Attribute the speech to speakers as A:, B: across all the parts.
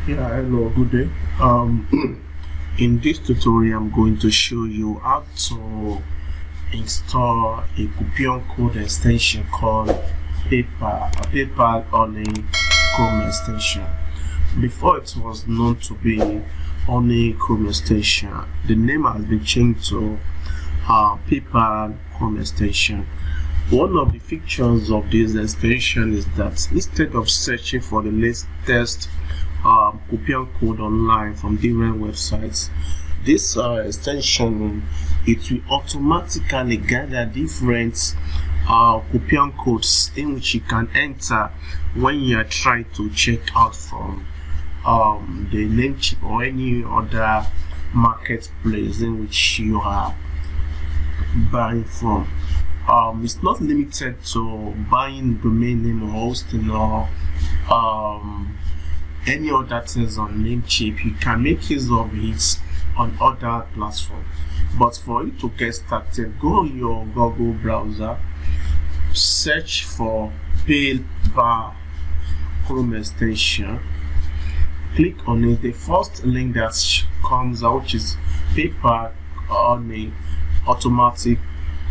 A: Yeah, hello, good day. In this tutorial, I'm going to show you how to install a coupon code extension called PayPal on a Chrome extension. Before it was known to be on a Chrome extension, the name has been changed to PayPal Chrome extension. One of the features of this extension is that instead of searching for the latest coupon code online from different websites, this extension it will automatically gather different coupon codes in which you can enter when you are trying to check out from the Namecheap or any other marketplace in which you are buying from. It's not limited to buying domain name or hosting or any other things on Namecheap. You can make use of it on other platforms. But for you to get started, go on your Google browser, search for PayPal Chrome extension, click on it. The first link that comes out, which is PayPal on a automatic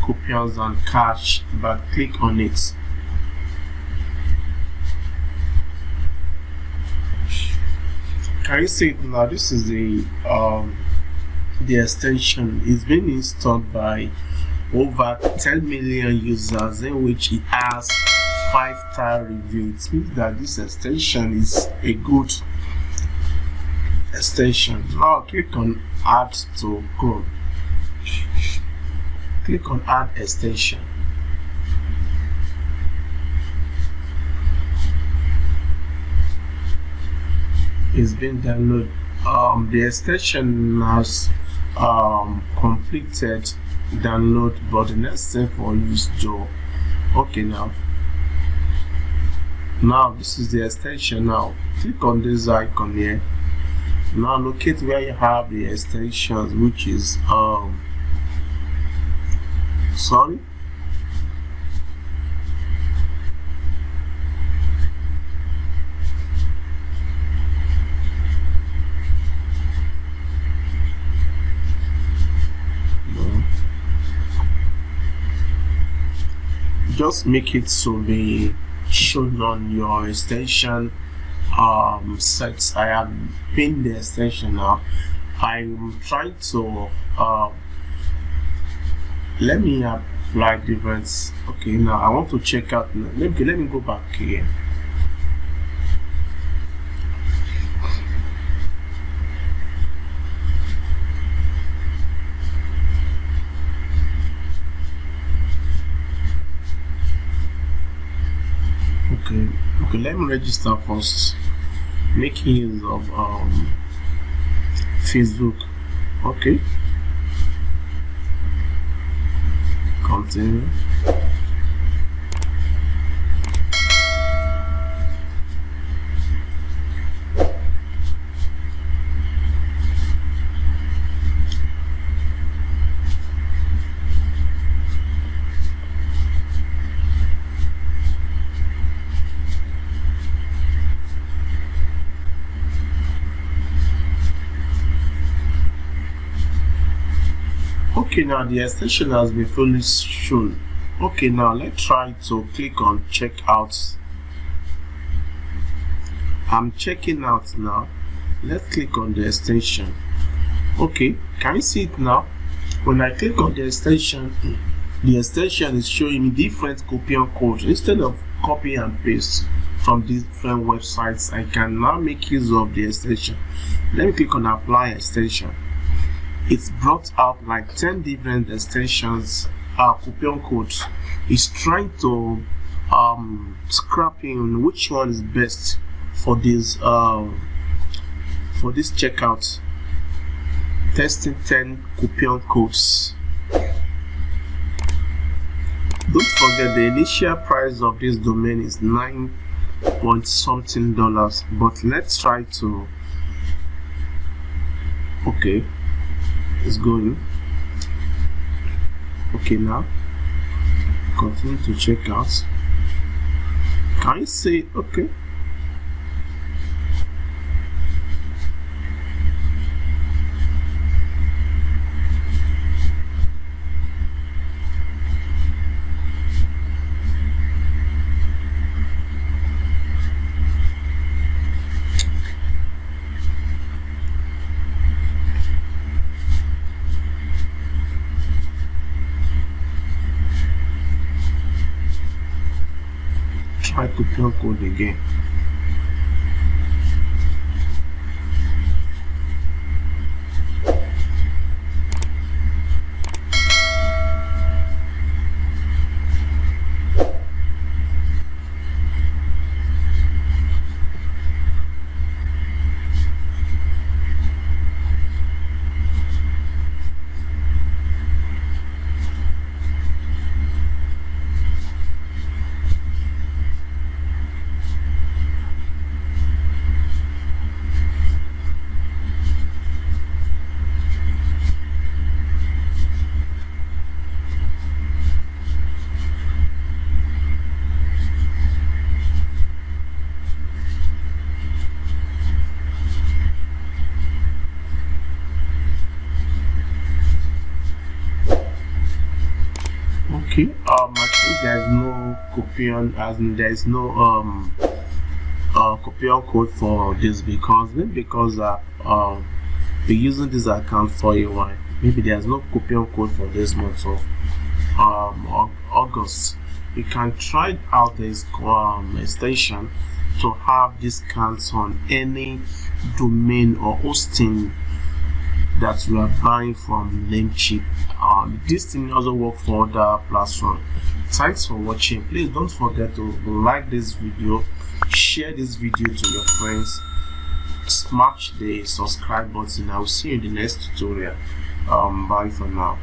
A: coupons and cash, but click on it. Can you see it now? This is the extension. It's been installed by over 10 million users, in which it has 5-star reviews. It means that this extension is a good extension. Now click on add to Chrome. Click on add extension. It's been downloaded. The extension has completed download, but the next step for you is to now this is the extension. Now click on this icon here. Now locate where you have the extensions, which is sorry. No. Just make it so be shown on your extension sets. I have pinned the extension now. I'm trying to let me apply difference. Okay, now I want to check out. Let me go back here. Okay, let me register first, making use of Facebook. Okay, continue. Okay, now the extension has been fully shown. Okay, now let's try to click on checkout. I'm checking out now. Let's click on the extension. Okay, can you see it now? When I click on the extension is showing me different coupon codes. Instead of copy and paste from different websites, I can now make use of the extension. Let me click on apply extension. It's brought out like 10 different extensions, coupon codes. It's trying to scrap in which one is best for this checkout. Testing 10 coupon codes. Don't forget the initial price of this domain is $9 dollars, but let's try to. Okay, it's going. Okay, now continue to check out. Can you see? Okay, coupon code again. Okay, actually there's no coupon, as in there's no coupon code for this, because been using this account for a while. Maybe there's no coupon code for this month of August. You can try out this extension to have discounts on any domain or hosting that you are buying from Namecheap. This thing also work for other platforms. Thanks for watching. Please don't forget to like this video, share this video to your friends, smash the subscribe button. I will see you in the next tutorial. Bye for now.